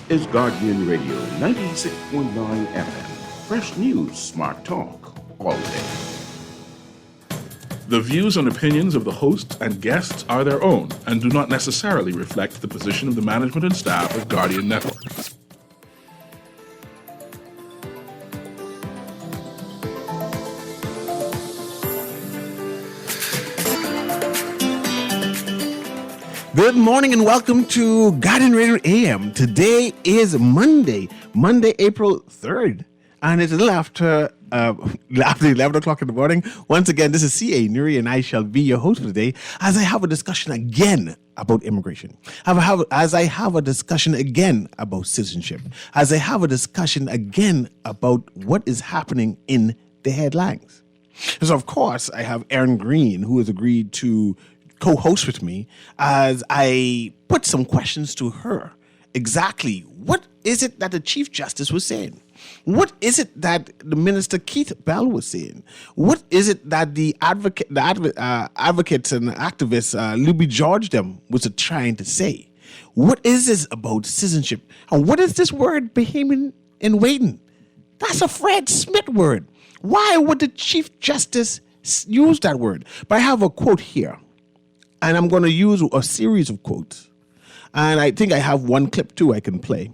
is Guardian Radio 96.9 FM. Fresh news, smart talk, all day. The views and opinions of the hosts and guests are their own and do not necessarily reflect the position of the management and staff of Guardian Network. Good morning and welcome to Guardian Radio AM. Today is Monday, April 3rd, and it's a little after 11 o'clock in the morning. Once again, this is CA Newry, and I shall be your host for today as I have a discussion again about immigration, as I have a discussion again about citizenship, as I have a discussion again about what is happening in the headlines. So, of course, I have Erin Green, who has agreed to co-host with me as I put some questions to her. Exactly what is it that the Chief Justice was saying? What is it that the Minister Keith Bell was saying? What is it that the advocates and activists, Libby George them, was trying to say? What is this about citizenship? And what is this word behaving in waiting? That's a Fred Smith word. Why would the Chief Justice use that word? But I have a quote here. And I'm going to use a series of quotes. And I think I have one clip, too, I can play,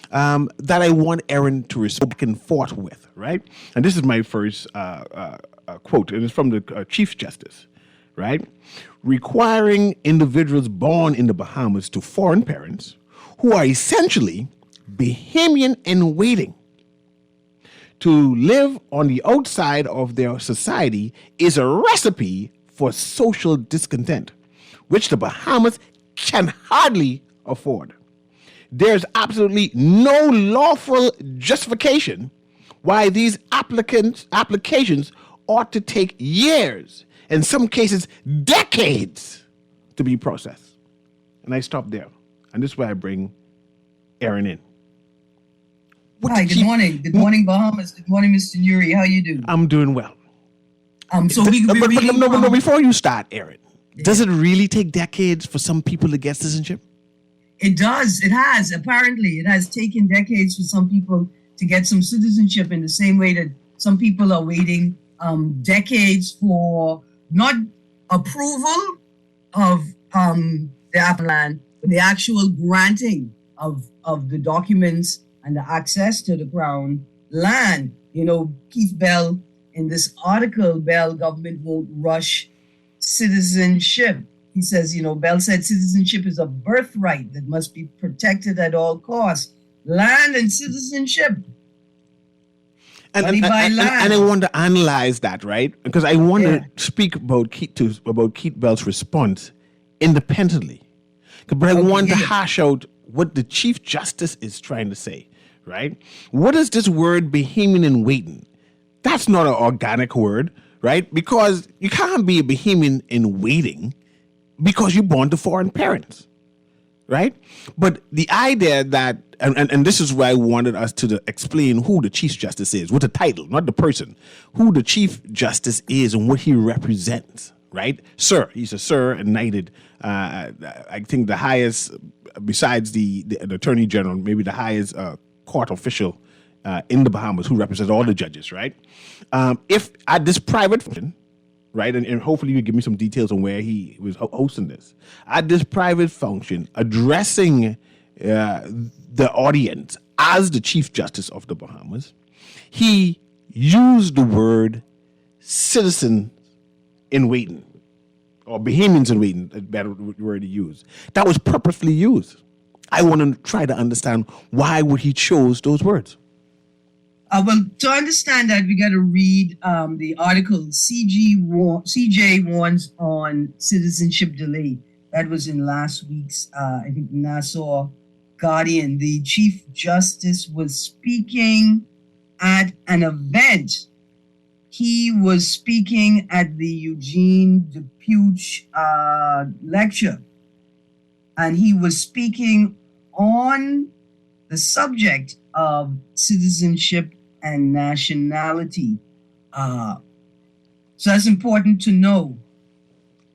that I want Erin to respond back and forth with, right? And this is my first quote, and it's from the Chief Justice, right? Requiring individuals born in the Bahamas to foreign parents who are essentially Bahamian in waiting to live on the outside of their society is a recipe for social discontent, which the Bahamas can hardly afford. There's absolutely no lawful justification why these applications ought to take years, in some cases decades, to be processed. And I stop there. And this is where I bring Erin in. Hi, good morning. Good morning, Bahamas. Good morning, Mr. Newry. How you doing? I'm doing well. But before you start, Erin, does it really take decades for some people to get citizenship? It does. It has. Apparently, it has taken decades for some people to get some citizenship in the same way that some people are waiting decades for not approval of the applicant, but the actual granting of the documents and the access to the Crown land. You know, Keith Bell, in this article, Bell government won't rush citizenship. He says, Bell said citizenship is a birthright that must be protected at all costs. Land and citizenship. And I want to analyze that, right? Because I want to speak about Keith Bell's response independently. But I want to hash out what the Chief Justice is trying to say, right? What is this word Bahamian in waiting? That's not an organic word, right? Because you can't be a Bahamian in waiting because you're born to foreign parents, right? But the idea that, and this is why I wanted us to explain who the Chief Justice is, with the title, not the person, who the Chief Justice is and what he represents, right? Sir, he's a sir and knighted, I think the highest, besides the Attorney General, maybe the highest court official in the Bahamas who represents all the judges, right? If at this private function, right, and hopefully you give me some details on where he was hosting this, at this private function, addressing the audience as the Chief Justice of the Bahamas, he used the word citizen in waiting, or Bahamians in waiting, a better word to use. That was purposefully used. I want to try to understand why would he chose those words. Well, to understand that, we got to read the article CJ warns on citizenship delay. That was in last week's, I think, Nassau Guardian. The Chief Justice was speaking at an event. He was speaking at the Eugene Depuch lecture, and he was speaking on the subject of citizenship and nationality. So that's important to know.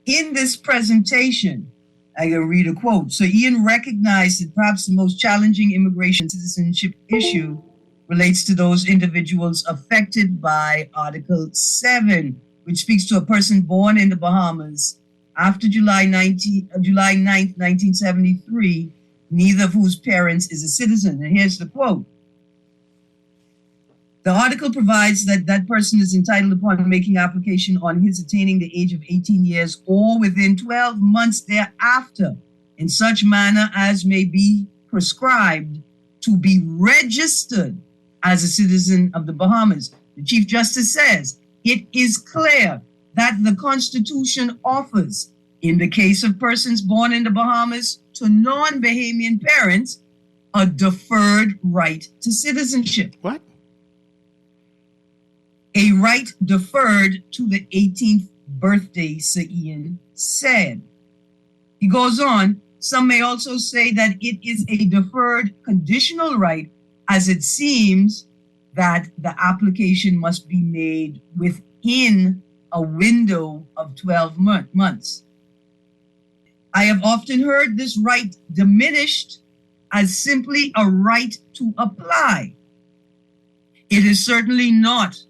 In this presentation, I can read a quote. So Ian recognized that perhaps the most challenging immigration citizenship issue relates to those individuals affected by Article 7, which speaks to a person born in the Bahamas after July 9th, 1973, neither of whose parents is a citizen. And here's the quote. The article provides that that person is entitled upon making application on his attaining the age of 18 years or within 12 months thereafter, in such manner as may be prescribed, to be registered as a citizen of the Bahamas. The Chief Justice says, it is clear that the Constitution offers, in the case of persons born in the Bahamas to non-Bahamian parents, a deferred right to citizenship. What? A right deferred to the 18th birthday, Sir Ian said. He goes on, some may also say that it is a deferred conditional right, as it seems that the application must be made within a window of 12 months. I have often heard this right diminished as simply a right to apply. It is certainly not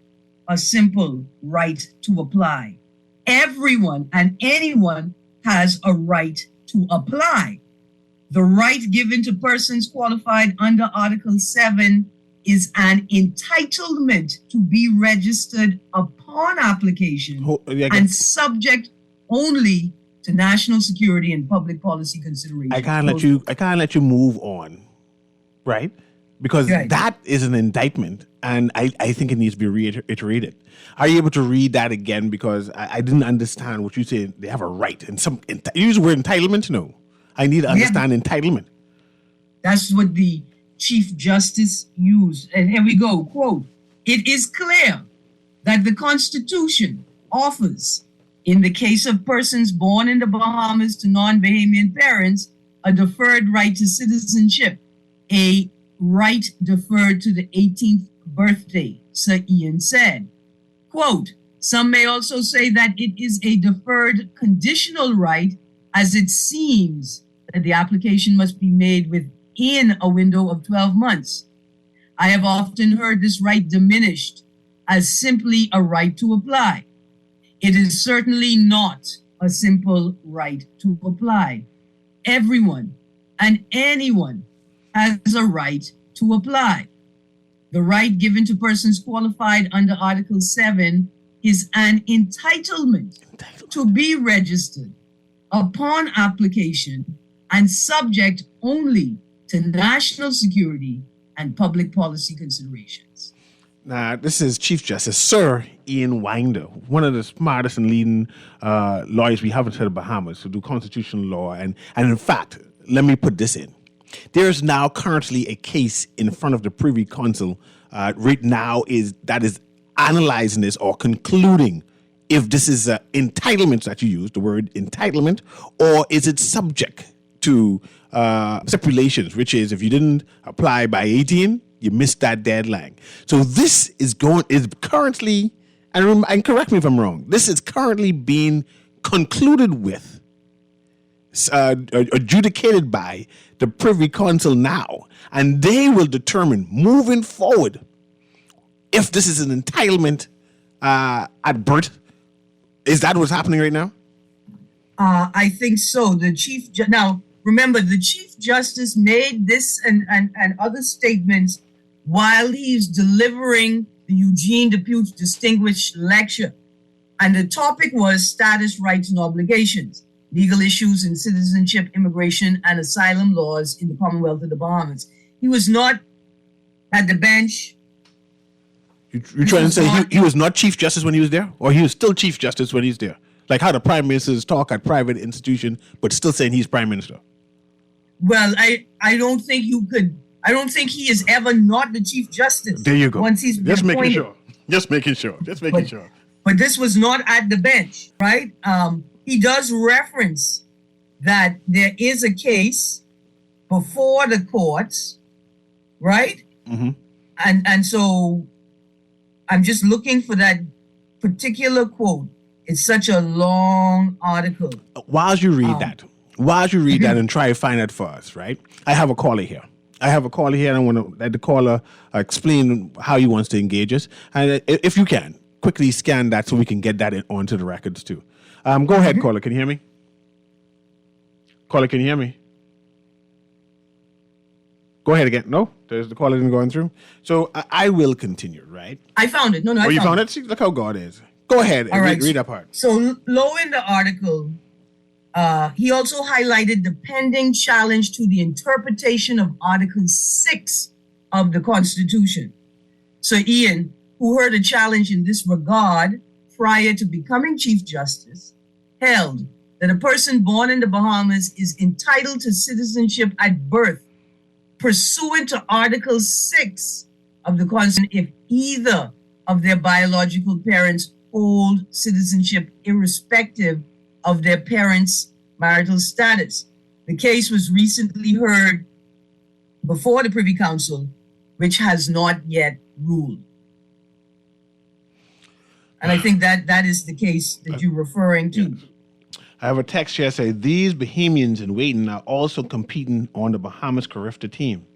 a simple right to apply. Everyone and anyone has a right to apply. The right given to persons qualified under Article 7 is an entitlement to be registered upon application and subject only to national security and public policy considerations. I can't let you move on, right? Because that is an indictment, and I think it needs to be reiterated. Are you able to read that again? Because I didn't understand what you said. They have a right, and you use the word entitlement. No, I need to understand entitlement. That's what the Chief Justice used, and here we go. Quote: "It is clear that the Constitution offers, in the case of persons born in the Bahamas to non-Bahamian parents, a deferred right to citizenship, a right deferred to the 18th birthday," Sir Ian said. Quote, "Some may also say that it is a deferred conditional right, as it seems that the application must be made within a window of 12 months. I have often heard this right diminished as simply a right to apply. It is certainly not a simple right to apply. Everyone and anyone has a right to apply. The right given to persons qualified under Article 7 is an entitlement to be registered upon application and subject only to national security and public policy considerations." Now, this is Chief Justice Sir Ian Winder, one of the smartest and leading lawyers we have in the Bahamas who do constitutional law. And in fact, let me put this in. There is now currently a case in front of the Privy Council right now that is analyzing this or concluding if this is entitlement that you use, the word entitlement, or is it subject to stipulations, which is if you didn't apply by 18, you missed that deadline. So this is currently, and correct me if I'm wrong, this is currently being concluded with, adjudicated by the Privy Council now, and they will determine moving forward if this is an entitlement at birth. Is that what's happening right now? I think so. Now, remember, the Chief Justice made this and other statements while he's delivering the Eugene Depute Distinguished Lecture. And the topic was status, rights, and obligations, legal issues in citizenship, immigration, and asylum laws in the Commonwealth of the Bahamas. He was not at the bench. You're trying to say he was not Chief Justice when he was there? Or he was still Chief Justice when he's there? Like how the Prime Ministers talk at private institution, but still saying he's Prime Minister. Well, I don't think you could. I don't think he is ever not the Chief Justice. There you go. Once he's been appointed. Just making sure. But this was not at the bench, right? He does reference that there is a case before the courts, right? Mm-hmm. And so I'm just looking for that particular quote. It's such a long article. While you read while you read that and try to find that for us, right? I have a caller here. And I want to let the caller explain how he wants to engage us. And if you can, quickly scan that so we can get that onto the records too. Go ahead, caller. Can you hear me? Caller, can you hear me? Go ahead again. No, there's the caller isn't going through. So I will continue, right? I found it. No, I you found it. See, look how God is. Go ahead and read that part. So low in the article, he also highlighted the pending challenge to the interpretation of Article 6 of the Constitution. So Ian, who heard a challenge in this regard prior to becoming Chief Justice, held that a person born in the Bahamas is entitled to citizenship at birth pursuant to Article 6 of the Constitution if either of their biological parents hold citizenship irrespective of their parents' marital status. The case was recently heard before the Privy Council, which has not yet ruled. And I think that is the case that you're referring to. Yes. I have a text here saying these Bahamians in waiting are also competing on the Bahamas Carifta team,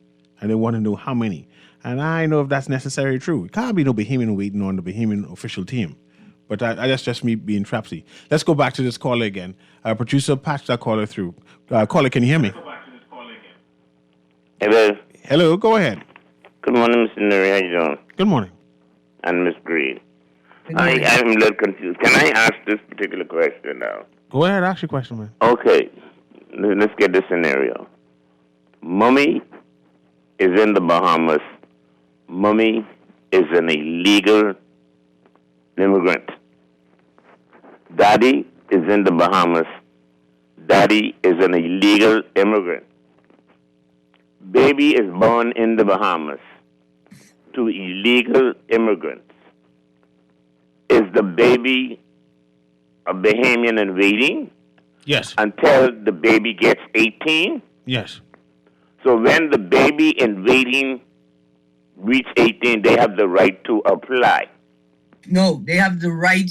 and they want to know how many. And I know if that's necessarily true. It can't be no Bahamian waiting on the Bahamian official team. But that's just me being trapsy. Let's go back to this caller again. Producer, patch that caller through. Caller, can you hear me? Hello. Hello, go ahead. Good morning, Mr. Newry. How you doing? Good morning. And Miss Green. I'm a little confused. Can I ask this particular question now? Go ahead, ask your question, man. Okay. Let's get this scenario. Mommy is in the Bahamas. Mommy is an illegal immigrant. Daddy is in the Bahamas. Daddy is an illegal immigrant. Baby is born in the Bahamas to illegal immigrants. Is the baby a Bahamian in waiting? Yes. Until the baby gets 18? Yes. So when the baby in waiting reach 18, they have the right to apply. No, they have the right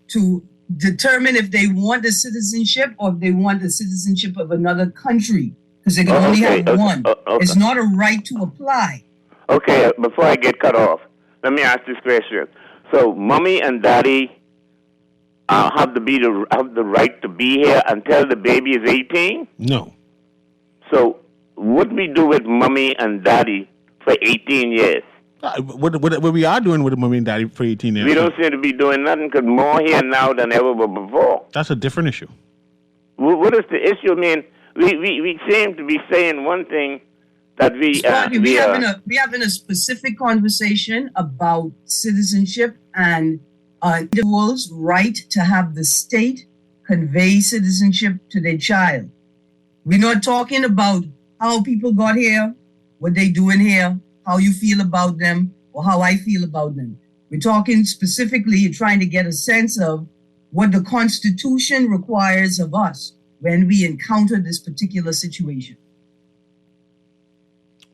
to determine if they want the citizenship or if they want the citizenship of another country, because they can only have one. It's not a right to apply. Okay, before I get cut off, let me ask this question. So, mommy and daddy have the right to be here until the baby is 18? No. So, what we do with mommy and daddy for 18 years? What we are doing with mommy and daddy for 18 years? We don't seem to be doing nothing because more here now than ever before. That's a different issue. What is the issue? I mean, we seem to be saying one thing that we having a specific conversation about citizenship and individuals' right to have the state convey citizenship to their child. We're not talking about how people got here, what they doing here, how you feel about them, or how I feel about them. We're talking specifically trying to get a sense of what the Constitution requires of us when we encounter this particular situation.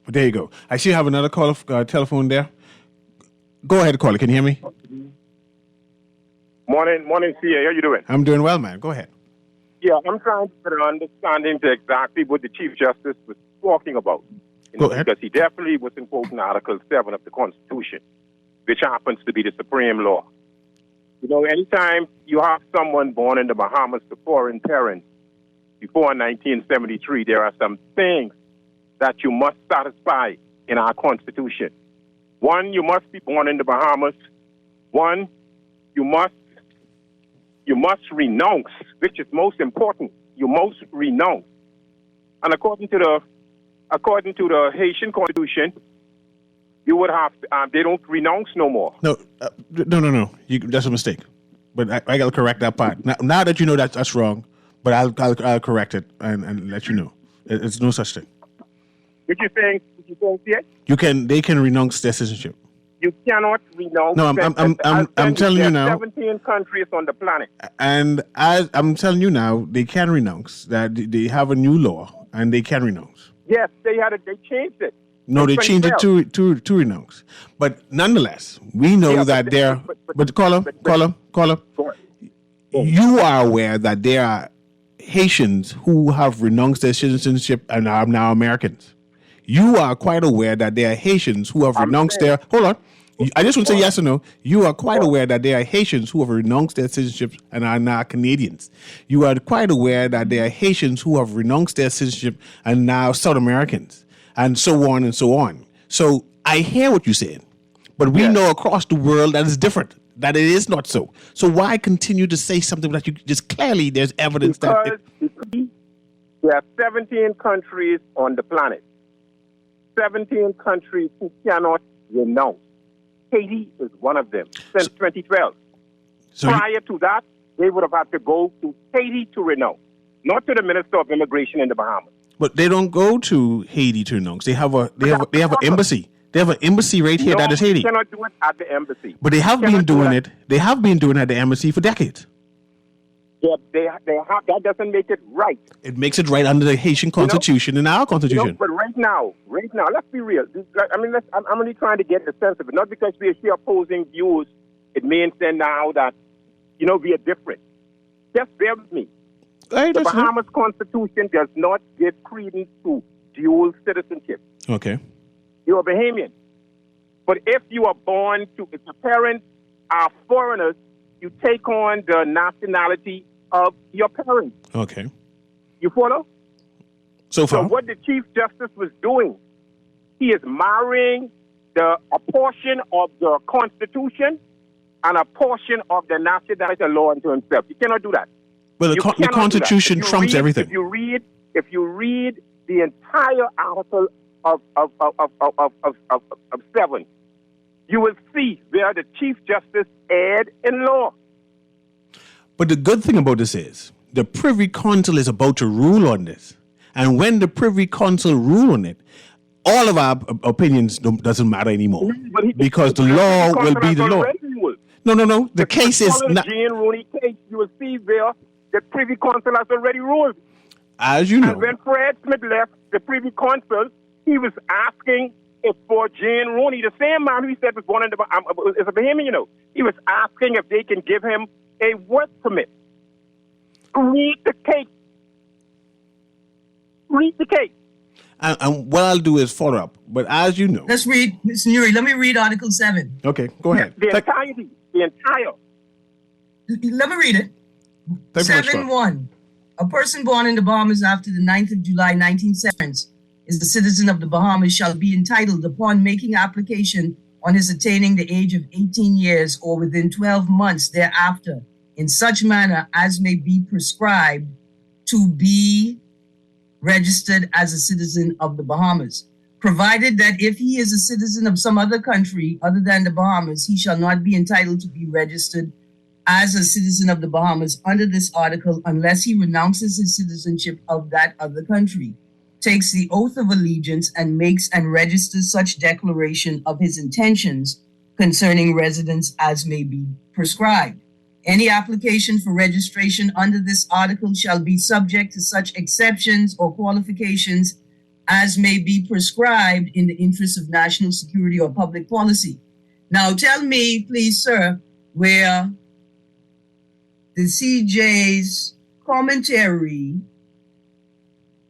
But there you go. I see you have another call telephone there. Go ahead, caller. Can you hear me? Morning, CA. How you doing? I'm doing well, man. Go ahead. Yeah, I'm trying to get an understanding to exactly what the Chief Justice was talking about. Go ahead. Because he definitely was quoting Article 7 of the Constitution, which happens to be the supreme law. You know, anytime you have someone born in the Bahamas to foreign parents before 1973, there are some things that you must satisfy in our Constitution. One, you must be born in the Bahamas. One, you must renounce, which is most important. You must renounce. And according to the Haitian Constitution, you would have they don't renounce no more. No. That's a mistake. But I got to correct that part. Now that you know that's wrong, but I'll correct it and let you know. It's no such thing. What you saying? Yeah? They can renounce their citizenship. You cannot renounce. No, I'm telling you now. 17 countries on the planet. And I'm telling you now, they can renounce. That they have a new law and they can renounce. Yes, they changed it. No, they changed it to renounce. But nonetheless, we know that there. But caller. You are aware that there are Haitians who have renounced their citizenship and are now Americans. You are quite aware that there are Haitians who have renounced their. Hold on. I just want to say yes or no. You are quite aware that there are Haitians who have renounced their citizenship and are now Canadians. You are quite aware that there are Haitians who have renounced their citizenship and now South Americans, and so on and so on. So I hear what you're saying, but we know across the world that it's different, that it is not so. So why continue to say something that you just clearly there's evidence that... Because there are 17 countries on the planet. 17 countries who cannot renounce. Haiti is one of them since 2012. Prior to that, they would have had to go to Haiti to renounce, not to the Minister of Immigration in the Bahamas. But they don't go to Haiti to renounce. They have an embassy. They have an embassy right here that is Haiti. You cannot do it at the embassy. But they have been doing it. They have been doing it at the embassy for decades. Yeah, that doesn't make it right. It makes it right under the Haitian Constitution and our Constitution. But right now, let's be real. I mean, I'm only trying to get a sense of it. Not because we are here opposing views, it means then now that, we are different. Just bear with me. The Bahamas Constitution does not give credence to dual citizenship. Okay. You're a Bahamian. But if you are born to, if your parents are foreigners, you take on the nationality of your parents. Okay. You follow? So what the Chief Justice was doing, he is marrying a portion of the Constitution and a portion of the nationality law into himself. You cannot do that. Well, the Constitution trumps everything. If you read the entire article of 7, you will see where the Chief Justice erred in law. But the good thing about this is the Privy Council is about to rule on this. And when the Privy Council rule on it, all of our opinions doesn't matter anymore. Because the law will be the law. No. The case is not... Jane Rooney case, you will see where the Privy Council has already ruled. As you know. And when Fred Smith left the Privy Council, he was asking if for Jane Rooney, the same man who he said was born in the is a Bahamian, he was asking if they can give him a work permit. Read the case. And what I'll do is follow up. But as you know... Let's read, Mr. Newry, let me read Article 7. Okay, go ahead. The entire. Let me read it. 7.1. A person born in the Bahamas after the 9th of July 1970 is the citizen of the Bahamas shall be entitled upon making application on his attaining the age of 18 years or within 12 months thereafter, in such manner as may be prescribed, to be registered as a citizen of the Bahamas, provided that if he is a citizen of some other country other than the Bahamas, he shall not be entitled to be registered as a citizen of the Bahamas under this article unless he renounces his citizenship of that other country, takes the oath of allegiance, and makes and registers such declaration of his intentions concerning residence as may be prescribed. Any application for registration under this article shall be subject to such exceptions or qualifications as may be prescribed in the interest of national security or public policy. Now tell me, please, sir, where the CJ's commentary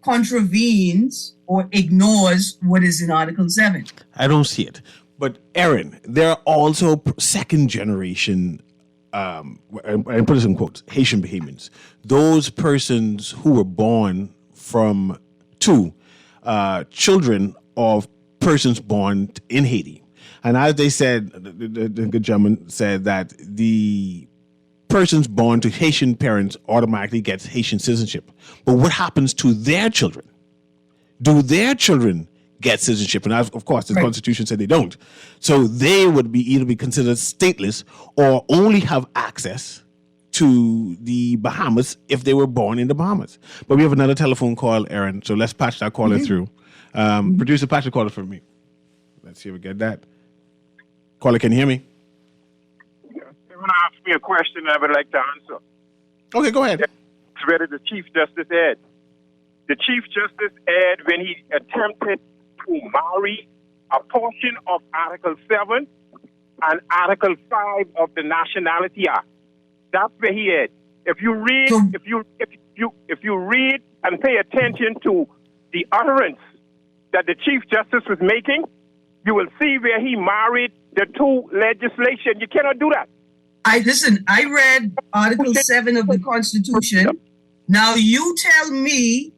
contravenes or ignores what is in Article 7. I don't see it. But Aaron, there are also second generation, and put this in quotes, Haitian Bahamians. Those persons who were born from children of persons born in Haiti. And as they said, the good gentleman said that the persons born to Haitian parents automatically gets Haitian citizenship. But what happens to their children? Do their children get citizenship? And of course, the Constitution said they don't. So they would be either be considered stateless or only have access to the Bahamas if they were born in the Bahamas. But we have another telephone call, Aaron. So let's patch that caller through. Producer, patch the caller for me. Let's see if we get that. Caller, can you hear me? They're going to ask me a question I would like to answer. Okay, go ahead. It's whether the Chief Justice erred. The Chief Justice erred when he attempted to marry a portion of Article 7 and Article 5 of the Nationality Act. That's where he erred. If you read, if you read and pay attention to the utterance that the Chief Justice was making, you will see where he married the two legislation. You cannot do that. I read Article 7 of the Constitution. Now you tell me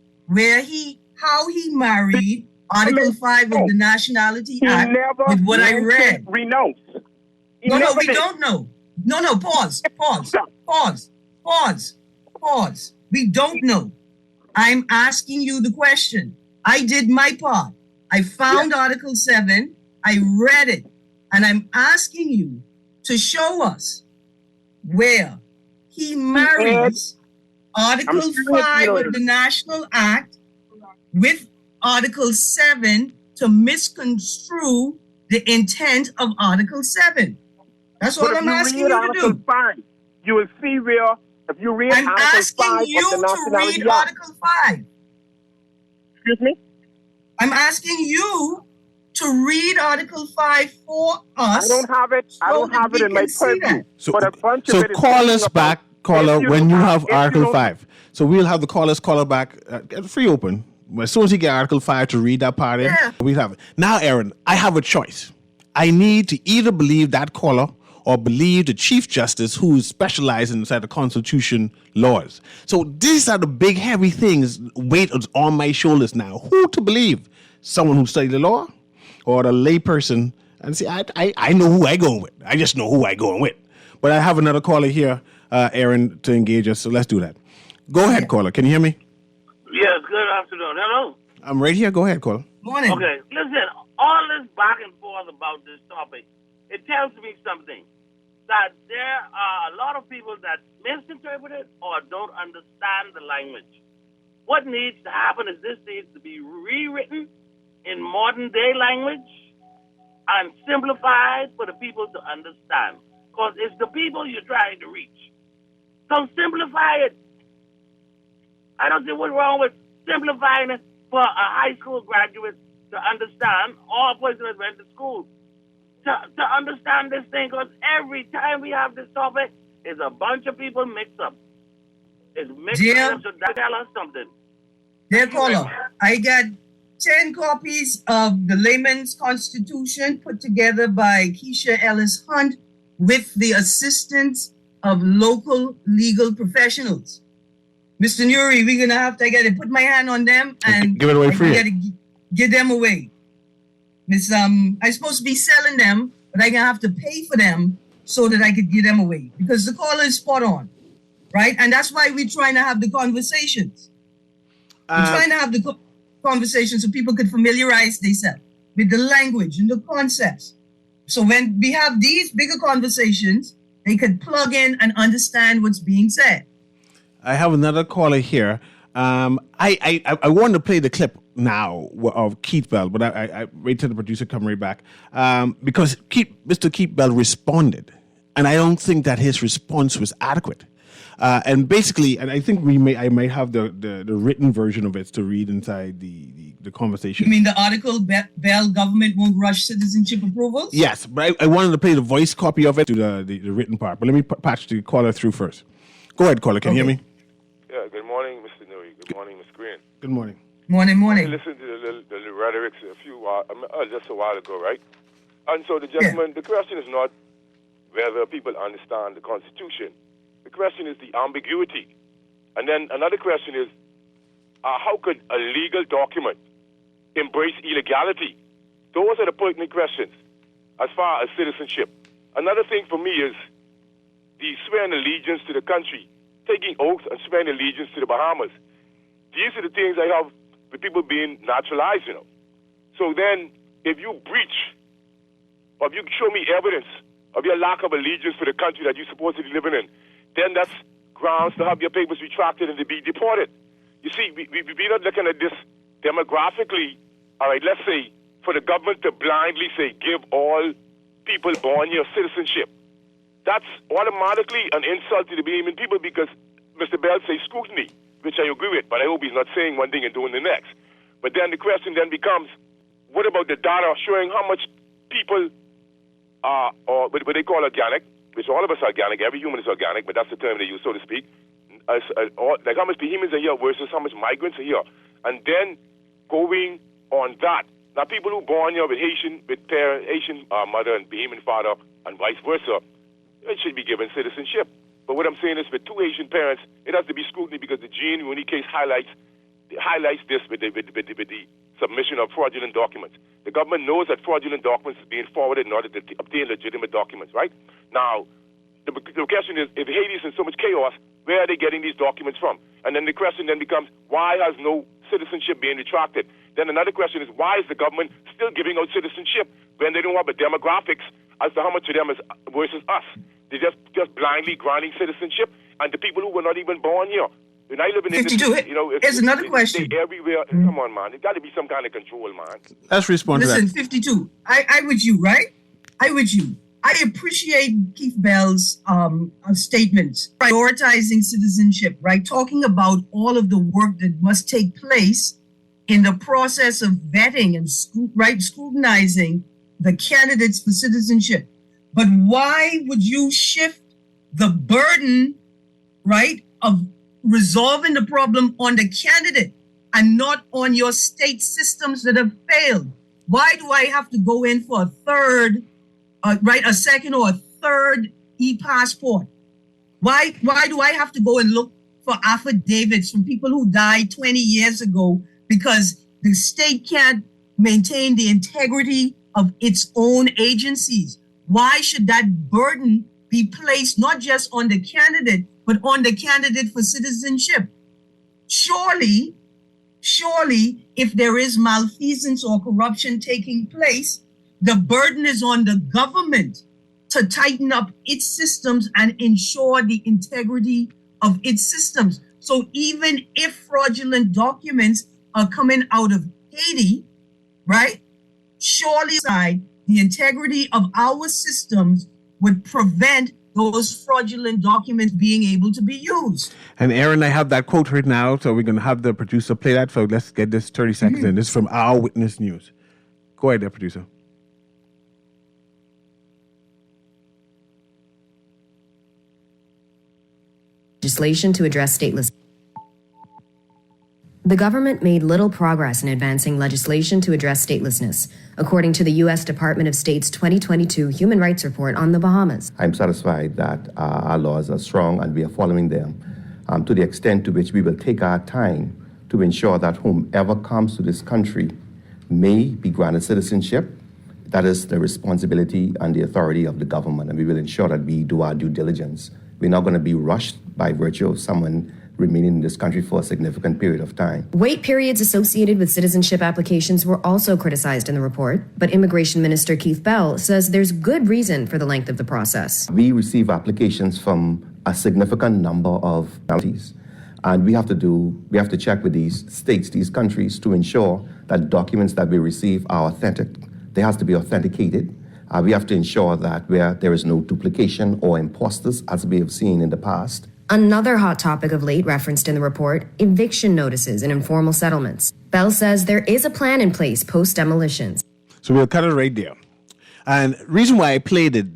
how he married Article 5 of the Nationality Act with what I read. Renounce. No, we don't know. No, pause. We don't know. I'm asking you the question. I did my part. I found Article 7. I read it. And I'm asking you to show us where he marries Article 5 of the National Act with Article 7 to misconstrue the intent of Article 7. That's all I'm asking you to do. 5, you will see where, if you read I'm Article 5 asking you of the to read Nationality Act. Article 5. Excuse me? I'm asking you to read Article 5 for us. I don't have it. I don't have it in my purview. So, But a bunch so of it is call us talking back, about caller, if you when you don't have if you Article don't- 5. So we'll have the callers call her back. Get free open. As soon as you get Article 5 to read that part in, Yeah. we'll have it. Now, Aaron, I have a choice. I need to either believe that caller or believe the Chief Justice who is specializing inside the Constitution laws. So these are the big, heavy things weight on my shoulders now. Who to believe? Someone who studied the law or the layperson? And see, I know who I going with. I just know who I going with. But I have another caller here, Aaron, to engage us. So let's do that. Go ahead, caller. Can you hear me? Yes, good afternoon. Hello. I'm right here. Go ahead, caller. Morning. Okay, listen, all this back and forth about this topic, it tells me something. That there are a lot of people that misinterpret it or don't understand the language. What needs to happen is this needs to be rewritten in modern day language and simplified for the people to understand. Because it's the people you're trying to reach. So simplify it. I don't see what's wrong with simplifying it for a high school graduate to understand, or a person that went to school to understand this thing. Because every time we have this topic, it's a bunch of people mixed up. It's mixed up to tell us something. Dear caller, I got 10 copies of the Layman's Constitution put together by Keisha Ellis Hunt with the assistance of local legal professionals. Mr. Newry, we're going to have to, I got to put my hand on them and give it away free. I got to get them away. Miss, I'm supposed to be selling them, but I'm going to have to pay for them so that I could get them away because the caller is spot on, right? And that's why we're trying to have the conversations. We're trying to have the conversation so people could familiarize themselves with the language and the concepts. So when we have these bigger conversations, they could plug in and understand what's being said. I have another caller here. I wanted to play the clip now of Keith Bell, but I wait till the producer come right back because Mr. Keith Bell responded, and I don't think that his response was adequate. And basically, and I think I might have the written version of it to read inside the conversation. You mean the article, Bell government won't rush citizenship approvals? Yes, but I wanted to play the voice copy of it to the written part. But let me patch the caller through first. Go ahead, caller. Can you hear me? Yeah, good morning, Mr. Newry. Good morning, Ms. Green. Good morning. Morning. I listened to the rhetorics just a while ago, right? And so the gentleman, the question is not whether people understand the Constitution. The question is the ambiguity. And then another question is, how could a legal document embrace illegality? Those are the pertinent questions as far as citizenship. Another thing for me is the swearing allegiance to the country, taking oaths and swearing allegiance to the Bahamas. These are the things I have with people being naturalized, So then, if you breach, or if you show me evidence of your lack of allegiance for the country that you're supposed to be living in, then that's grounds to have your papers retracted and to be deported. You see, we're not looking at this demographically. All right, let's say, for the government to blindly say, give all people born here citizenship. That's automatically an insult to the Bahamian people because Mr. Bell says scrutiny, which I agree with, but I hope he's not saying one thing and doing the next. But then the question then becomes, what about the data showing how much people are, or what they call organic, which all of us are organic, every human is organic, but that's the term they use, so to speak, like how much Bahamians are here versus how much migrants are here, and then going on that. Now, people who born here with Haitian mother and Bahamian father, and vice versa, it should be given citizenship. But what I'm saying is, with two Haitian parents, it has to be scrutiny because the Gene Rooney case highlights this with the submission of fraudulent documents. The government knows that fraudulent documents are being forwarded in order to obtain legitimate documents, right? Now, the question is, if Haiti is in so much chaos, where are they getting these documents from? And then the question then becomes, why has no citizenship being retracted? Then another question is, why is the government still giving out citizenship when they don't have the demographics as to how much of them is versus us? They're just blindly granting citizenship, and the people who were not even born here. When I live in 52. Here's another question. Everywhere, come on, man. There's got to be some kind of control, man. Let's respond to that. Listen, 52. I with you, right? I with you. I appreciate Keith Bell's statements, prioritizing citizenship, right? Talking about all of the work that must take place in the process of vetting and scrutinizing the candidates for citizenship. But why would you shift the burden, right, of resolving the problem on the candidate and not on your state systems that have failed? Why do I have to go in for a second or a third e-passport? Why do I have to go and look for affidavits from people who died 20 years ago because the state can't maintain the integrity of its own agencies? Why should that burden be placed not just on the candidate, but on the candidate for citizenship? Surely, if there is malfeasance or corruption taking place, the burden is on the government to tighten up its systems and ensure the integrity of its systems. So even if fraudulent documents are coming out of Haiti, right? Surely the integrity of our systems would prevent those fraudulent documents being able to be used. And Aaron, I have that quote right now, so we're going to have the producer play that. So let's get this 30 seconds in. This is from Our Witness News. Go ahead there, producer. Legislation to address stateless. The government made little progress in advancing legislation to address statelessness, according to the U.S. Department of State's 2022 Human Rights Report on the Bahamas. I'm satisfied that our laws are strong and we are following them to the extent to which we will take our time to ensure that whomever comes to this country may be granted citizenship. That is the responsibility and the authority of the government, and we will ensure that we do our due diligence. We're not going to be rushed by virtue of someone remaining in this country for a significant period of time. Wait periods associated with citizenship applications were also criticized in the report, but Immigration Minister Keith Bell says there's good reason for the length of the process. We receive applications from a significant number of counties, and we have to check with these states, these countries, to ensure that documents that we receive are authentic. They have to be authenticated. We have to ensure that where there is no duplication or imposters, as we have seen in the past. Another hot topic of late referenced in the report, eviction notices and informal settlements. Bell says there is a plan in place post-demolitions. So we'll cut it right there. And reason why I played it,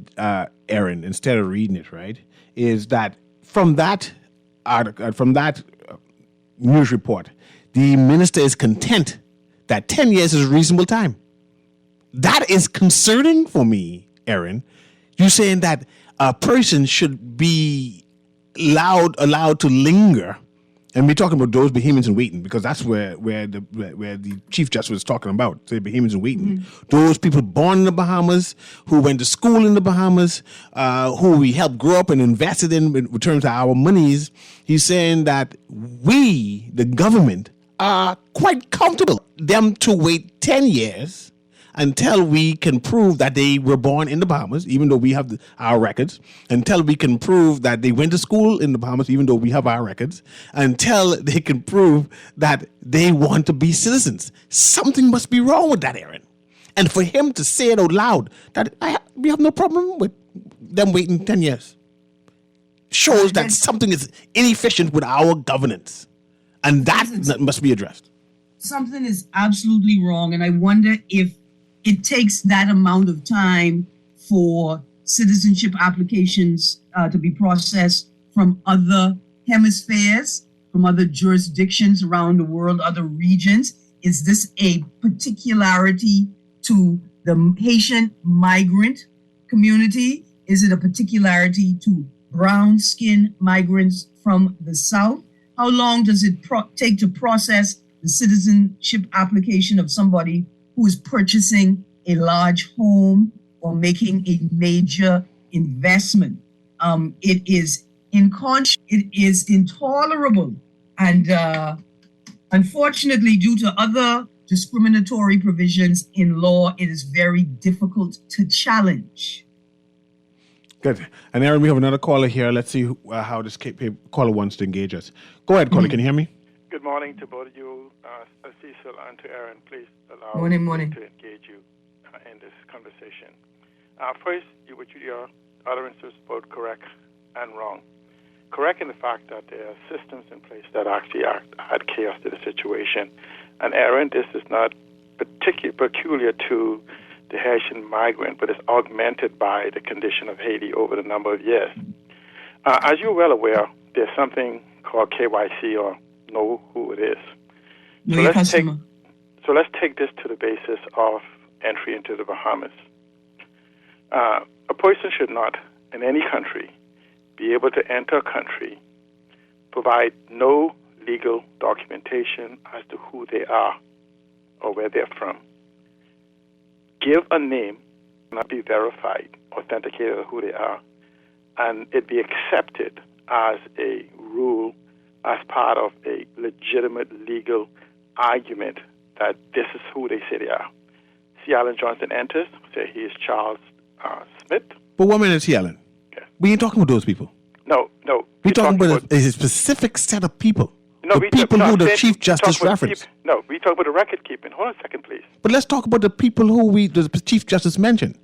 Aaron, instead of reading it, right, is that from that article, from that news report, the minister is content that 10 years is a reasonable time. That is concerning for me, Aaron. You're saying that a person should be allowed to linger, and we're talking about those Bahamians in waiting, because that's where the Chief Justice was talking about, the Bahamians in waiting. Mm-hmm. Those people born in the Bahamas, who went to school in the Bahamas, who we helped grow up and invested in terms of our monies. He's saying that we, the government, are quite comfortable them to wait 10 years until we can prove that they were born in the Bahamas, even though we have our records, until we can prove that they went to school in the Bahamas, even though we have our records, until they can prove that they want to be citizens. Something must be wrong with that, Aaron. And for him to say it out loud, that we have no problem with them waiting 10 years, shows that something is inefficient with our governance. And that must be addressed. Something is absolutely wrong, and I wonder if it takes that amount of time for citizenship applications to be processed from other hemispheres, from other jurisdictions around the world, other regions? Is this a particularity to the Haitian migrant community? Is it a particularity to brown skin migrants from the South? How long does it take to process the citizenship application of somebody who is purchasing a large home or making a major investment? It is it is intolerable. And unfortunately, due to other discriminatory provisions in law, it is very difficult to challenge. Good. And Aaron, we have another caller here. Let's see how this caller wants to engage us. Go ahead, caller. Can you hear me? Good morning to both of you, Cecil and to Aaron. Please allow morning. me to engage you in this conversation. First, your utterances was both correct and wrong. Correct in the fact that there are systems in place that actually add chaos to the situation. And Aaron, this is not peculiar to the Haitian migrant, but it's augmented by the condition of Haiti over the number of years. As you're well aware, there's something called KYC, or know who it is. So let's take this to the basis of entry into the Bahamas. A person should not, in any country, be able to enter a country, provide no legal documentation as to who they are or where they're from, give a name, not be verified, authenticated of who they are, and it be accepted as a rule, as part of a legitimate legal argument that this is who they say they are. See, Alan Johnson enters, say he is Charles Smith. But what minute is he, Alan? Okay. We ain't talking about those people. No. We're talking about a specific set of people. No, the people who the Chief Justice referenced. No, we talk about the record keeping. Hold on a second, please. But let's talk about the people who the Chief Justice mentioned.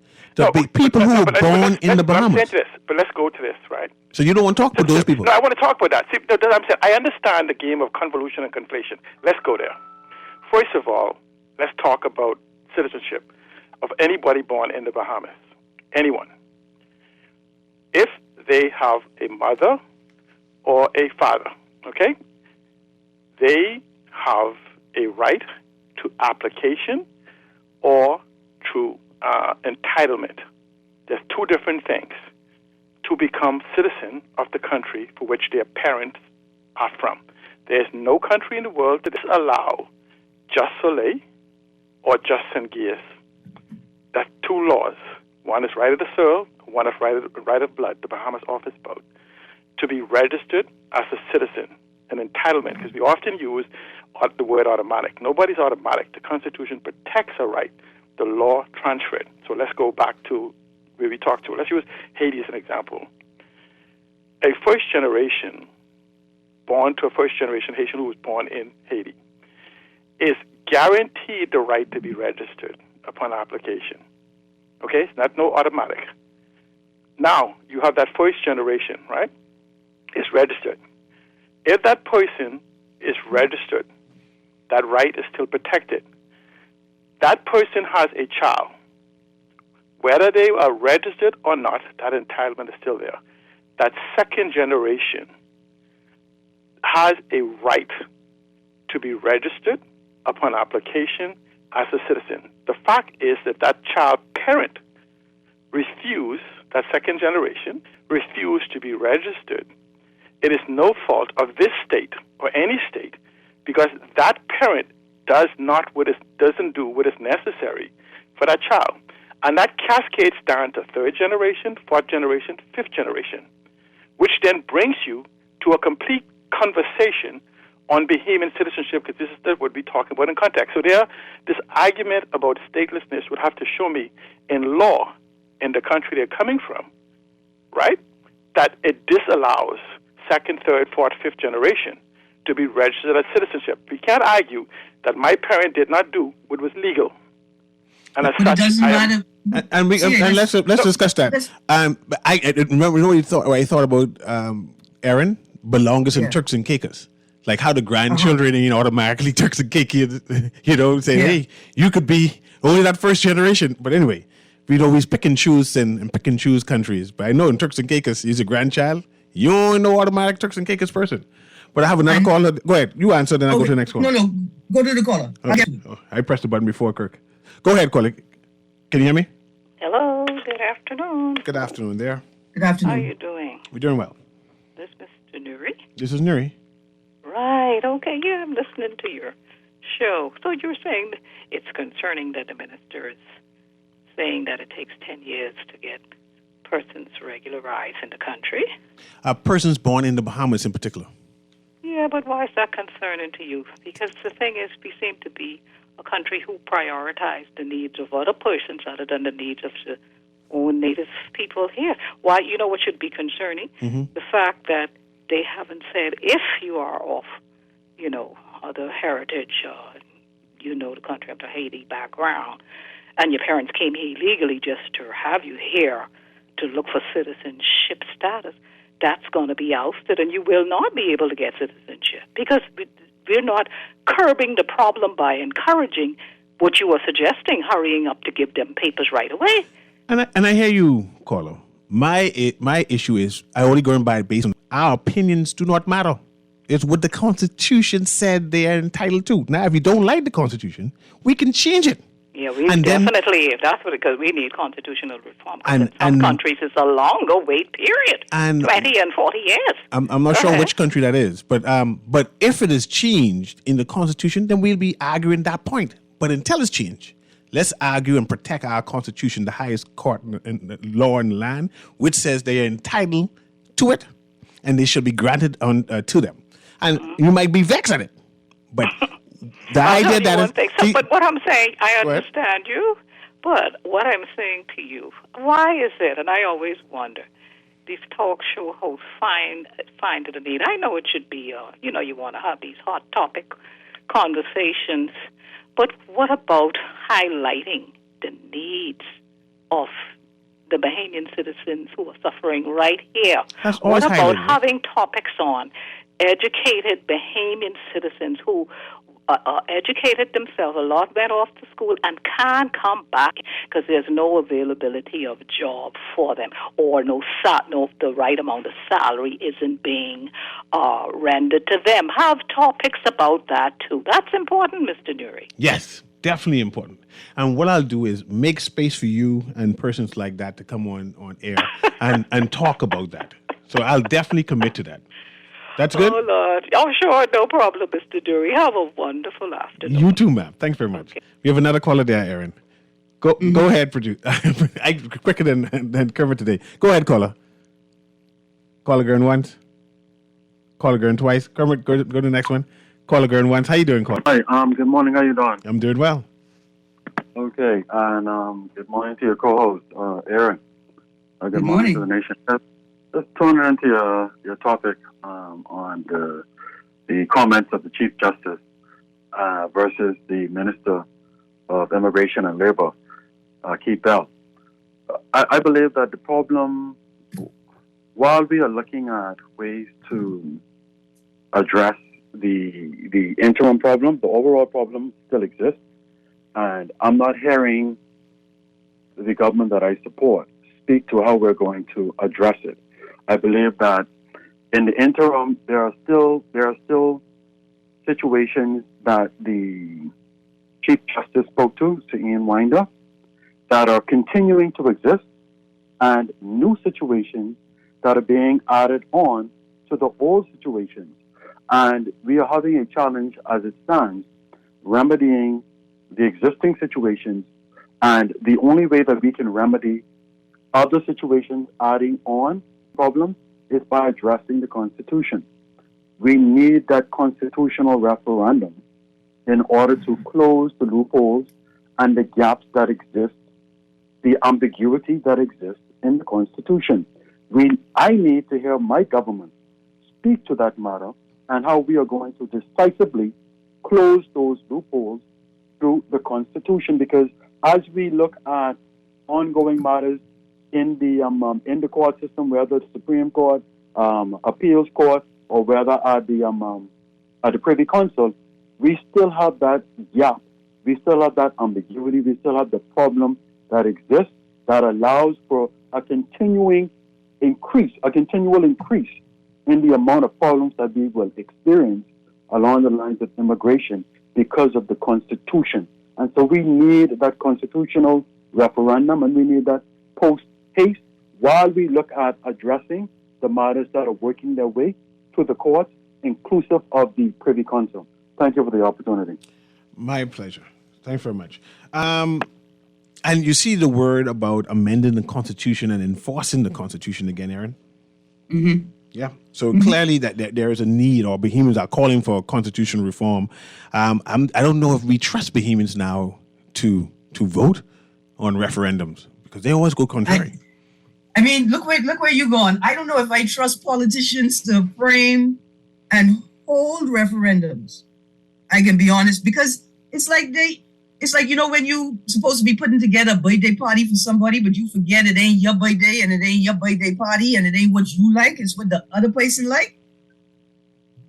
People who were born in the Bahamas. But let's go to this, right? So you don't want to talk about those people? No, I want to talk about that. See, I'm saying, I understand the game of convolution and conflation. Let's go there. First of all, let's talk about citizenship of anybody born in the Bahamas. Anyone. If they have a mother or a father, okay, they have a right to application or to entitlement. There's two different things to become citizen of the country for which their parents are from. There's no country in the world that allow just soleil or just Saint-Guiers. That's two laws. One is right of the soil, one is right of blood, the Bahamas office boat, to be registered as a citizen, an entitlement, because we often use the word automatic. Nobody's automatic. The Constitution protects a right. The law transferred. So let's go back to where we talked to. Let's use Haiti as an example. A first generation, born to a first generation Haitian who was born in Haiti, is guaranteed the right to be registered upon application. Okay? It's not no automatic. Now, you have that first generation, right? It's registered. If that person is registered, that right is still protected. That person has a child. Whether they are registered or not, that entitlement is still there. That second generation has a right to be registered upon application as a citizen. The fact is that child parent refused, that second generation, refused to be registered. It is no fault of this state or any state, because that parent doesn't do what is necessary for that child. And that cascades down to third generation, fourth generation, fifth generation, which then brings you to a complete conversation on Bahamian citizenship, because this is what we're talking about in context. So this argument about statelessness would have to show me in law in the country they're coming from, right, that it disallows second, third, fourth, fifth generation to be registered as citizenship. We can't argue that my parent did not do what was legal. And as but such, it doesn't matter. And let's discuss that. I remember what I thought about Aaron, belongers and Turks and Caicos. Like how the grandchildren, automatically Turks and Caicos, say, hey, you could be only that first generation. But anyway, we pick and choose and pick and choose countries. But I know in Turks and Caicos, he's a grandchild. You don't know automatic Turks and Caicos person. But I have another caller. Go ahead. You answer, then I go to the next caller. No, go to the caller. I pressed the button before, Kirk. Go ahead, caller. Can you hear me? Hello. Good afternoon. Good afternoon there. Good afternoon. How are you doing? We're doing well. This Mr. Newry? This is Newry. Right. Okay. Yeah, I'm listening to your show. So you're saying it's concerning that the minister is saying that it takes 10 years to get persons regularized in the country? Persons born in the Bahamas in particular. Yeah, but why is that concerning to you? Because the thing is, we seem to be a country who prioritize the needs of other persons other than the needs of the own native people here. Why? You know what should be concerning? Mm-hmm. The fact that they haven't said if you are of, other heritage, the country of the Haiti background, and your parents came here illegally just to have you here to look for citizenship status, that's going to be ousted, and you will not be able to get citizenship because we're not curbing the problem by encouraging what you are suggesting, hurrying up to give them papers right away. And I hear you, caller. My issue is I only going by based on our opinions do not matter. It's what the Constitution said they are entitled to. Now, if you don't like the Constitution, we can change it. Yeah, if that's what, because we need constitutional reform. In some countries, it's a longer wait period, 20 and 40 years. I'm not sure which country that is, but if it is changed in the Constitution, then we'll be arguing that point. But until it's changed, let's argue and protect our Constitution, the highest court in law in the land, which says they are entitled to it, and they should be granted to them. And you might be vexed at it, but the idea that but what I'm saying, I understand you, but what I'm saying to you, why is it? And I always wonder, these talk show hosts find it a need. I know it should be, you want to have these hot topic conversations, but what about highlighting the needs of the Bahamian citizens who are suffering right here? What about having topics on educated Bahamian citizens who educated themselves, a lot went off to school and can't come back because there's no availability of job for them, or no the right amount of salary isn't being rendered to them. Have topics about that too. That's important, Mr. Newry. Yes, definitely important. And what I'll do is make space for you and persons like that to come on air and talk about that. So I'll definitely commit to that. That's good? Oh, Lord. Oh, sure. No problem, Mr. Newry. Have a wonderful afternoon. You too, ma'am. Thanks very much. Okay. We have another caller there, Aaron. Go ahead, produce. Quicker than Kermit today. Go ahead, caller. Caller going once. Caller going twice. Kermit, go to the next one. Caller going once. How you doing, caller? Hi. Good morning. How you doing? I'm doing well. Okay. And good morning to your co-host, Aaron. Good morning to the nation. Just tuning into your topic on the comments of the Chief Justice versus the Minister of Immigration and Labor, Keith Bell. I believe that the problem, while we are looking at ways to address the interim problem, the overall problem still exists, and I'm not hearing the government that I support speak to how we're going to address it. I believe that in the interim, there are still situations that the Chief Justice spoke to Ian Winder, that are continuing to exist, and new situations that are being added on to the old situations. And we are having a challenge as it stands, remedying the existing situations, and the only way that we can remedy other situations adding on problem is by addressing the Constitution. We need that constitutional referendum in order to close the loopholes and the gaps that exist, the ambiguity that exists in the Constitution. I need to hear my government speak to that matter and how we are going to decisively close those loopholes through the Constitution, because as we look at ongoing matters in the court system, whether the Supreme Court, appeals court, or whether at the Privy Council, we still have that gap. We still have that ambiguity. We still have the problem that exists that allows for a continual increase in the amount of problems that we will experience along the lines of immigration because of the Constitution. And so we need that constitutional referendum, and we need that post-haste while we look at addressing the matters that are working their way to the courts, inclusive of the Privy Council. Thank you for the opportunity. My pleasure. Thanks very much. And you see the word about amending the Constitution and enforcing the Constitution again, Aaron? Mm-hmm. Yeah. So clearly that there is a need, or Bahamians are calling for constitutional reform. I don't know if we trust Bahamians now to vote on referendums, because they always go contrary. I mean, look where you're going. I don't know if I trust politicians to frame and hold referendums. I can be honest, because it's like when you supposed to be putting together a birthday party for somebody, but you forget it ain't your birthday and it ain't your birthday party and it ain't what you like, it's what the other person like.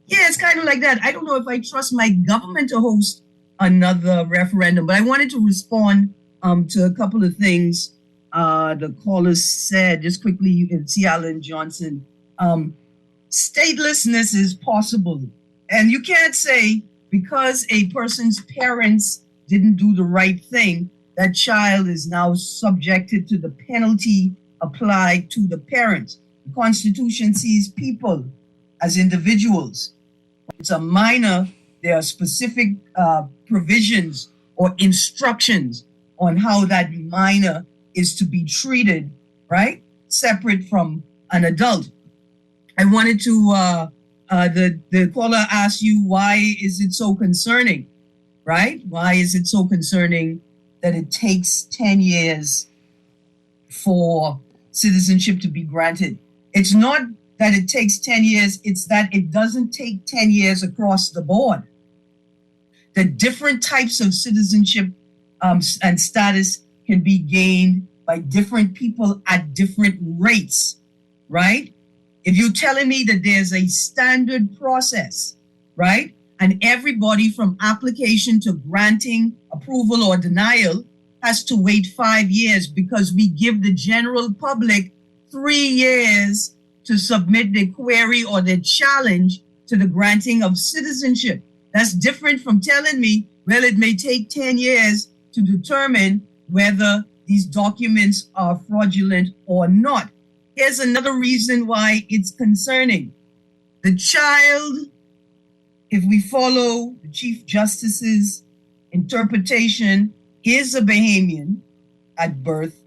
Yeah, it's kind of like that. I don't know if I trust my government to host another referendum, but I wanted to respond to a couple of things the callers said just quickly. C. Allen Johnson, statelessness is possible, and you can't say because a person's parents didn't do the right thing, that child is now subjected to the penalty applied to the parents. The Constitution sees people as individuals. When it's a minor, there are specific provisions or instructions on how that minor is to be treated, right? Separate from an adult. I wanted to, the caller asked you, why is it so concerning? Right? Why is it so concerning that it takes 10 years for citizenship to be granted? It's not that it takes 10 years, it's that it doesn't take 10 years across the board. The different types of citizenship and status can be gained by different people at different rates, right? If you're telling me that there's a standard process, right? And everybody from application to granting approval or denial has to wait 5 years because we give the general public 3 years to submit their query or their challenge to the granting of citizenship. That's different from telling me, well, it may take 10 years to determine whether these documents are fraudulent or not. Here's another reason why it's concerning. The child, if we follow the Chief Justice's interpretation, is a Bahamian at birth,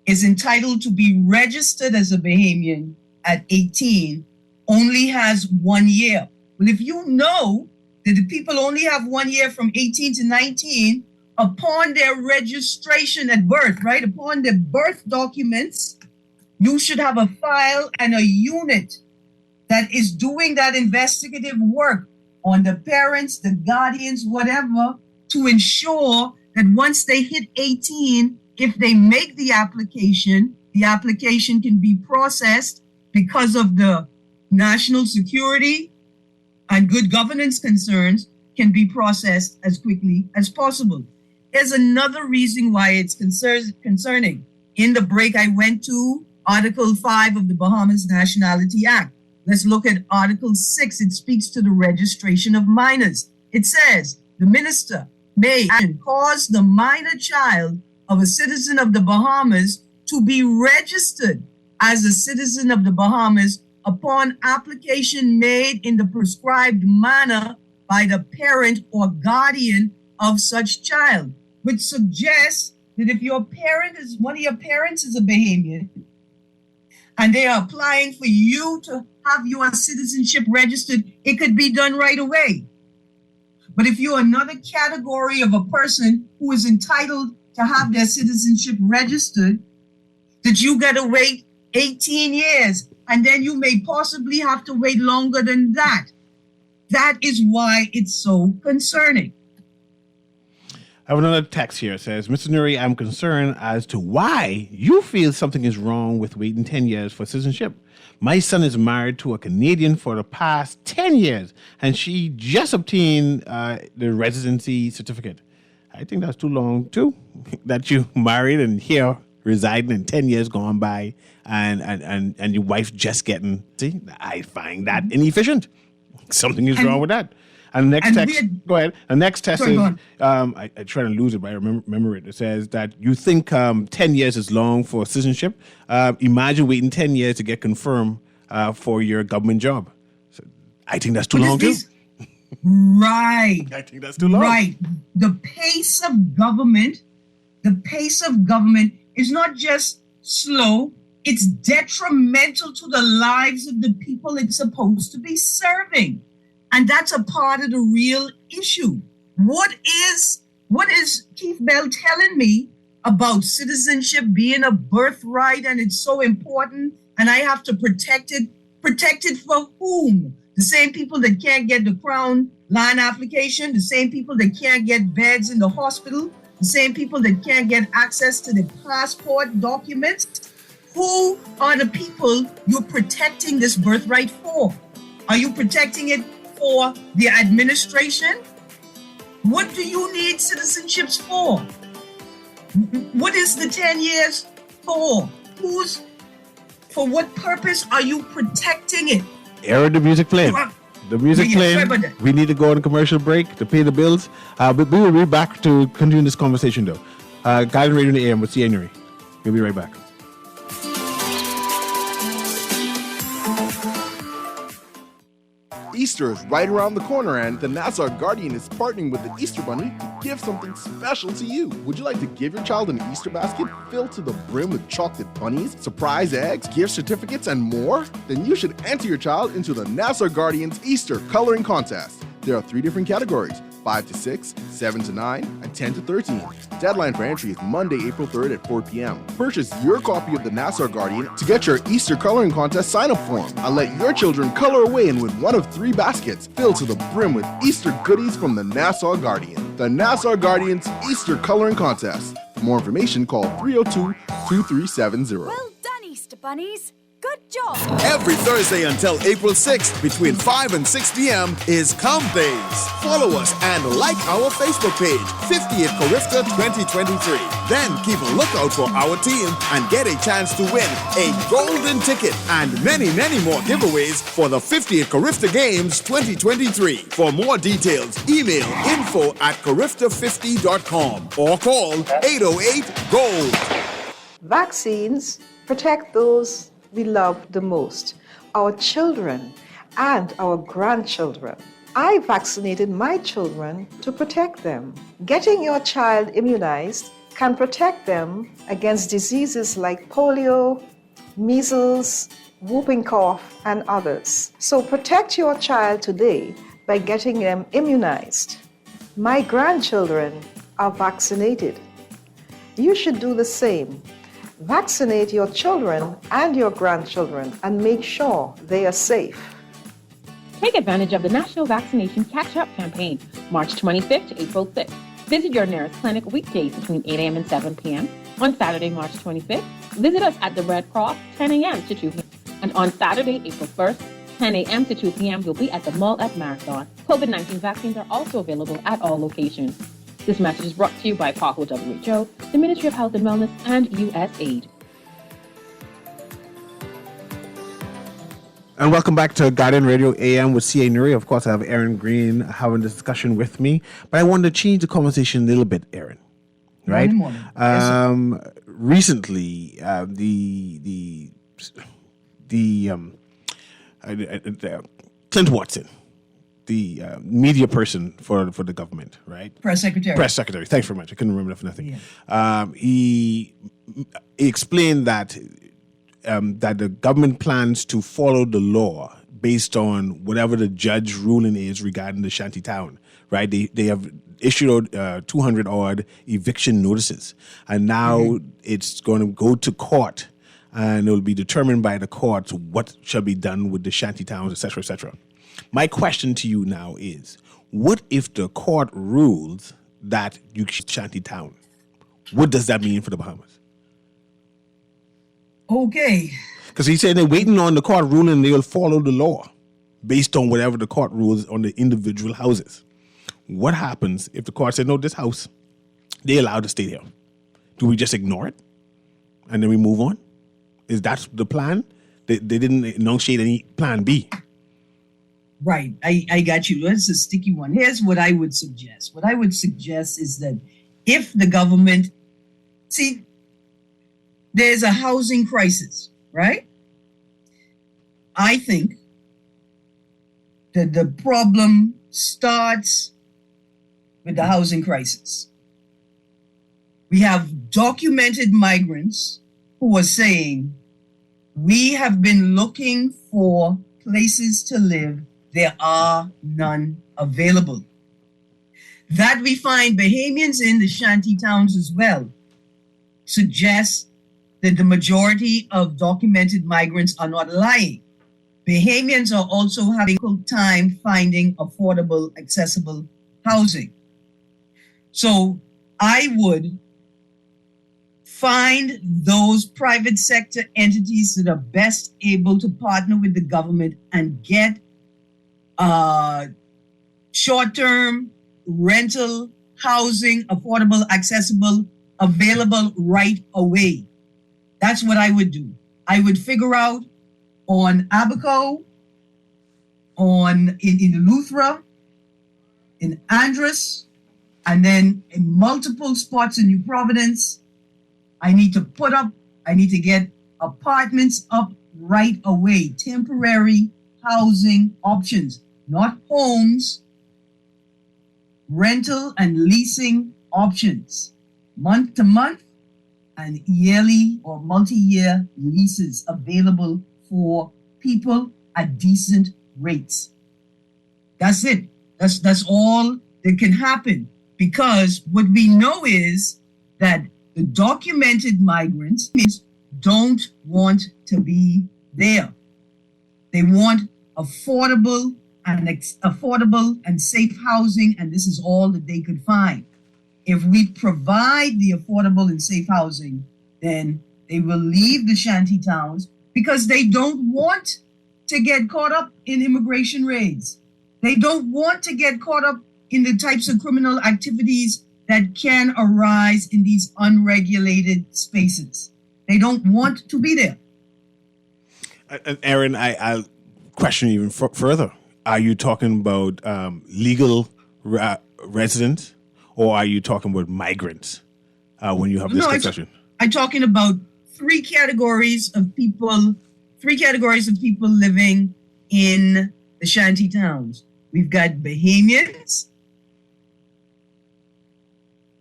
is entitled to be registered as a Bahamian at 18, only has 1 year. Well, if you know that the people only have 1 year from 18 to 19, upon their registration at birth, right, upon their birth documents, you should have a file and a unit that is doing that investigative work on the parents, the guardians, whatever, to ensure that once they hit 18, if they make the application can be processed because of the national security and good governance concerns, can be processed as quickly as possible. There's another reason why it's concerning. In the break, I went to Article 5 of the Bahamas Nationality Act. Let's look at Article 6. It speaks to the registration of minors. It says, the minister may cause the minor child of a citizen of the Bahamas to be registered as a citizen of the Bahamas upon application made in the prescribed manner by the parent or guardian of such child, which suggests that if one of your parents is a Bahamian, and they are applying for you to have your citizenship registered, it could be done right away. But if you're another category of a person who is entitled to have their citizenship registered, that you got to wait 18 years, and then you may possibly have to wait longer than that. That is why it's so concerning. I have another text here. It says, Mr. Newry, I'm concerned as to why you feel something is wrong with waiting 10 years for citizenship. My son is married to a Canadian for the past 10 years, and she just obtained the residency certificate. I think that's too long, too, that you married and here residing and 10 years gone by and your wife just getting, see, I find that inefficient. Something is wrong with that. And the next text, go ahead. The next text is, I try to lose it, but I remember it. It says that you think 10 years is long for citizenship. Imagine waiting 10 years to get confirmed for your government job. So I think that's too long, too. Right. I think that's too long. Right. The pace of government is not just slow, it's detrimental to the lives of the people it's supposed to be serving. And that's a part of the real issue. What is Keith Bell telling me about citizenship being a birthright and it's so important and I have to protect it? Protect it for whom? The same people that can't get the Crown line application, the same people that can't get beds in the hospital, the same people that can't get access to the passport documents. Who are the people you're protecting this birthright for? Are you protecting it for the administration? What do you need citizenships for? What is the 10 years for? For what purpose are you protecting it? Aaron, the music playing. The music playing. We need to go on a commercial break to pay the bills. But we will be back to continue this conversation, though. Guiding Radio in the AM with CA Newry. We'll be right back. Easter is right around the corner, and the Nassau Guardian is partnering with the Easter Bunny to give something special to you. Would you like to give your child an Easter basket filled to the brim with chocolate bunnies, surprise eggs, gift certificates, and more? Then you should enter your child into the Nassau Guardian's Easter Coloring Contest. There are 3 different categories: 5 to 6, 7 to 9, and 10 to 13. Deadline for entry is Monday, April 3rd at 4 p.m. Purchase your copy of the Nassau Guardian to get your Easter Coloring Contest sign-up form and let your children color away and win one of 3 baskets filled to the brim with Easter goodies from the Nassau Guardian. The Nassau Guardian's Easter Coloring Contest. For more information, call 302-2370. Well done, Easter Bunnies. Good job. Every Thursday until April 6th between 5 and 6 p.m. is Comp Days. Follow us and like our Facebook page, 50th Carifta 2023. Then keep a lookout for our team and get a chance to win a golden ticket and many, many more giveaways for the 50th Carifta Games 2023. For more details, email info@carifta50.com or call 808-GOLD. Vaccines protect those we love the most, our children and our grandchildren. I vaccinated my children to protect them. Getting your child immunized can protect them against diseases like polio, measles, whooping cough, and others. So protect your child today by getting them immunized. My grandchildren are vaccinated. You should do the same. Vaccinate your children and your grandchildren and make sure they are safe. Take advantage of the National Vaccination Catch-Up Campaign, March 25th to April 6th. Visit your nearest clinic weekdays between 8 a.m. and 7 p.m. On Saturday, March 25th, visit us at the Red Cross, 10 a.m. to 2 p.m. And on Saturday, April 1st, 10 a.m. to 2 p.m., we'll be at the Mall at Marathon. COVID-19 vaccines are also available at all locations. This message is brought to you by PAHO WHO, the Ministry of Health and Wellness, and USAID. And welcome back to Guardian Radio AM with CA Newry. Of course, I have Aaron Green having this discussion with me, but I wanted to change the conversation a little bit, Aaron. Right? Recently, Clint Watson, the media person for the government, right? Press secretary. Thanks very much. I couldn't remember that for nothing. Yeah. He explained that the government plans to follow the law based on whatever the judge ruling is regarding the shanty town, right? They have issued 200 odd eviction notices, and now it's going to go to court, and it will be determined by the court what shall be done with the shanty towns, etc., etc. My question to you now is, what if the court rules that you shanty town? What does that mean for the Bahamas? Okay. Because he said they're waiting on the court ruling, they will follow the law based on whatever the court rules on the individual houses. What happens if the court said, no, this house, they're allowed to stay here? Do we just ignore it? and then we move on? Is that the plan? They didn't enunciate any plan B. Right. I got you. That's a sticky one. Here's what I would suggest. What I would suggest is that if the government, see, there's a housing crisis, right? I think that the problem starts with the housing crisis. We have documented migrants who are saying, we have been looking for places to live. There are none available. That we find Bahamians in the shanty towns as well suggests that the majority of documented migrants are not lying. Bahamians are also having a difficult time finding affordable, accessible housing. So I would find those private sector entities that are best able to partner with the government and get short-term rental housing, affordable, accessible, available right away. That's what I would do. I would figure out on Abaco, in Eleuthera, in Andros, and then in multiple spots in New Providence. I need to get apartments up right away, temporary housing options, not homes, rental and leasing options, month to month and yearly or multi-year leases available for people at decent rates. That's it. That's all that can happen, because what we know is that the documented migrants don't want to be there. They want affordable and safe housing, and this is all that they could find. If we provide the affordable and safe housing, then they will leave the shanty towns because they don't want to get caught up in immigration raids. They don't want to get caught up in the types of criminal activities that can arise in these unregulated spaces. They don't want to be there. Aaron, I'll question you even further. Are you talking about legal residents, or are you talking about migrants when you have this discussion? I'm talking about three categories of people living in the shanty towns. We've got Bahamians,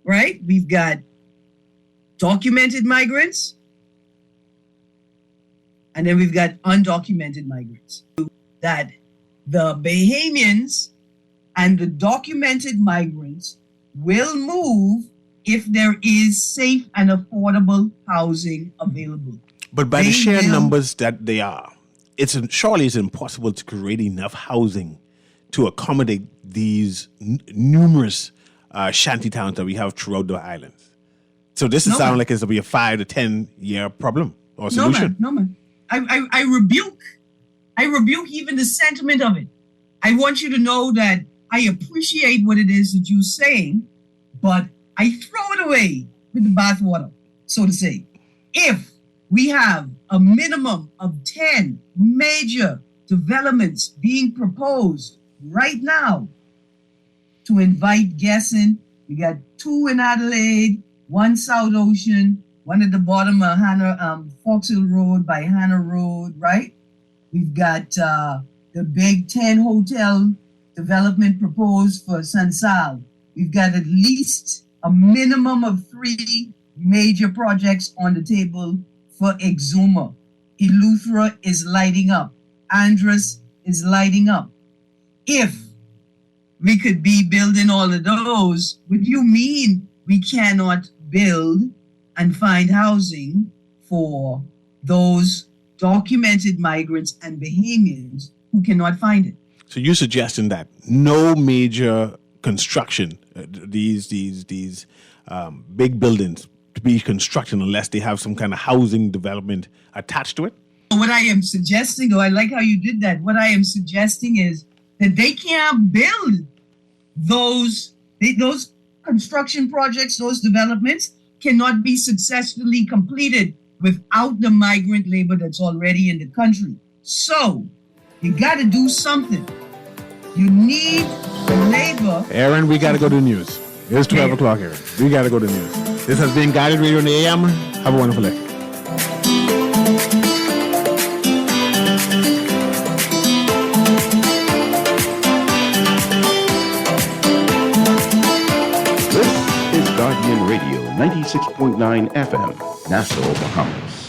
right? We've got documented migrants, and then we've got undocumented migrants. That the Bahamians and the documented migrants will move if there is safe and affordable housing available. But by the sheer numbers that they are, surely it's impossible to create enough housing to accommodate these numerous shanty towns that we have throughout the islands. So this is sounding like it's going to be a 5 to 10 year problem or solution. No, man. I rebuke even the sentiment of it. I want you to know that I appreciate what it is that you're saying, but I throw it away with the bathwater, so to say. If we have a minimum of 10 major developments being proposed right now to invite guests in, we got 2 in Adelaide, 1 South Ocean, 1 at the bottom of Fox Hill Road by Hannah Road, right? We've got the Big 10 hotel development proposed for Sansal. We've got at least a minimum of 3 major projects on the table for Exuma. Eleuthera is lighting up. Andros is lighting up. If we could be building all of those, what do you mean we cannot build and find housing for those documented migrants and Bahamians who cannot find it? So you're suggesting that no major construction, these big buildings to be constructed unless they have some kind of housing development attached to it? What I am suggesting, though, I like how you did that. What I am suggesting is that they can't build those construction projects, those developments cannot be successfully completed without the migrant labor that's already in the country. So you got to do something. You need the labor. Aaron, we got to go to the news. It's 12 o'clock, Aaron. We got to go to the news. This has been Guided Radio in the AM. Have a wonderful day. This is Guardian Radio 96.9 FM, Nassau, Bahamas.